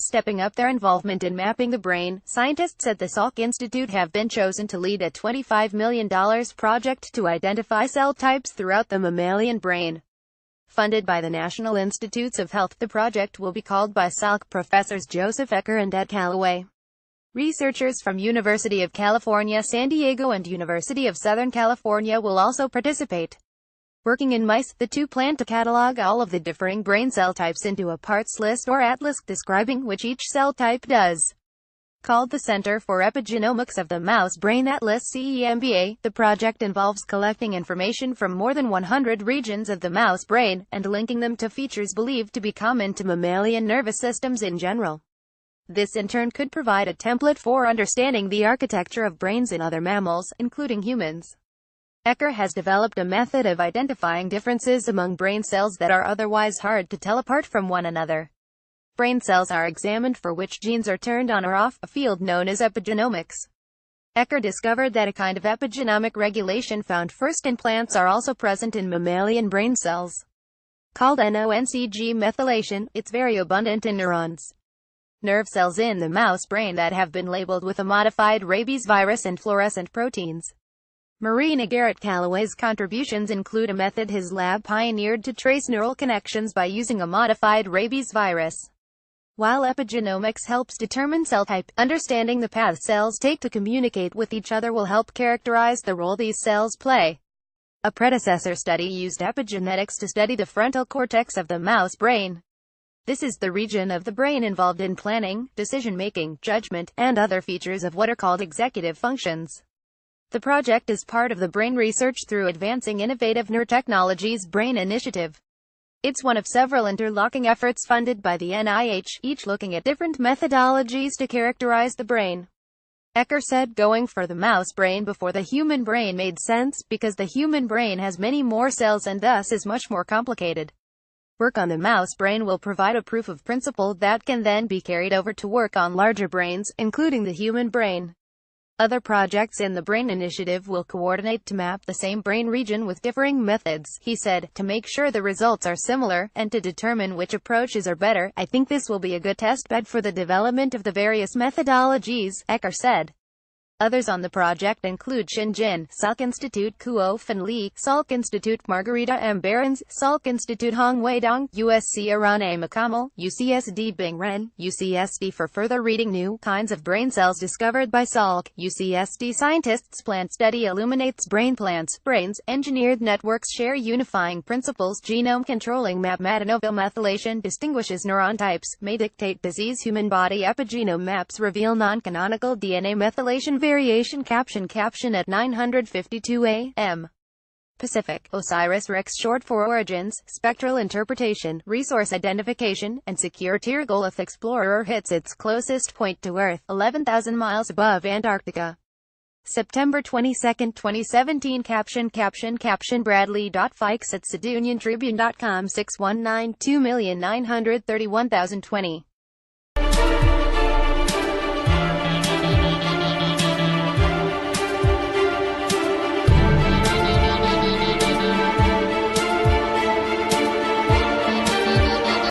stepping up their involvement in mapping the brain. Scientists at the Salk Institute have been chosen to lead a $25 million project to identify cell types throughout the mammalian brain. Funded by the National Institutes of Health, the project will be called by Salk professors Joseph Ecker and Ed Callaway. Researchers from University of California, San Diego and University of Southern California will also participate. Working in mice, the two plan to catalog all of the differing brain cell types into a parts list or atlas describing which each cell type does. Called the Center for Epigenomics of the Mouse Brain Atlas (CEMBA), the project involves collecting information from more than 100 regions of the mouse brain, and linking them to features believed to be common to mammalian nervous systems in general. This in turn could provide a template for understanding the architecture of brains in other mammals, including humans. Ecker has developed a method of identifying differences among brain cells that are otherwise hard to tell apart from one another. Brain cells are examined for which genes are turned on or off, a field known as epigenomics. Ecker discovered that a kind of epigenomic regulation found first in plants are also present in mammalian brain cells. Called NONCG methylation, it's very abundant in neurons. Nerve cells in the mouse brain that have been labeled with a modified rabies virus and fluorescent proteins. Marina Garrett-Callaway's contributions include a method his lab pioneered to trace neural connections by using a modified rabies virus. While epigenomics helps determine cell type, understanding the path cells take to communicate with each other will help characterize the role these cells play. A predecessor study used epigenetics to study the frontal cortex of the mouse brain. This is the region of the brain involved in planning, decision-making, judgment, and other features of what are called executive functions. The project is part of the Brain Research Through Advancing Innovative Neurotechnologies Brain Initiative. It's one of several interlocking efforts funded by the NIH, each looking at different methodologies to characterize the brain. Ecker said going for the mouse brain before the human brain made sense, because the human brain has many more cells and thus is much more complicated. Work on the mouse brain will provide a proof of principle that can then be carried over to work on larger brains, including the human brain. Other projects in the Brain Initiative will coordinate to map the same brain region with differing methods, he said, to make sure the results are similar, and to determine which approaches are better. I think this will be a good test bed for the development of the various methodologies, Ecker said. Others on the project include Shenzhen, Salk Institute Kuo Fen Li, Salk Institute Margarita M. Behrens, Salk Institute Hong Weidong, USC Iran A. Makamal, UCSD Bing Ren, UCSD. For further reading, new kinds of brain cells discovered by Salk, UCSD scientists. Plant study illuminates brain plants, brains, engineered networks share unifying principles. Genome controlling map Madenoval methylation distinguishes neuron types, may dictate disease. Human body epigenome maps reveal non-canonical DNA methylation variation. Caption at 9:52 a.m. Pacific. OSIRIS-REx, short for Origins, Spectral Interpretation, Resource Identification, and Secure Tirgolith Explorer hits its closest point to Earth, 11,000 miles above Antarctica. September 22, 2017. Caption Bradley.Fikes at SudUnionTribune.com 619 2,931,020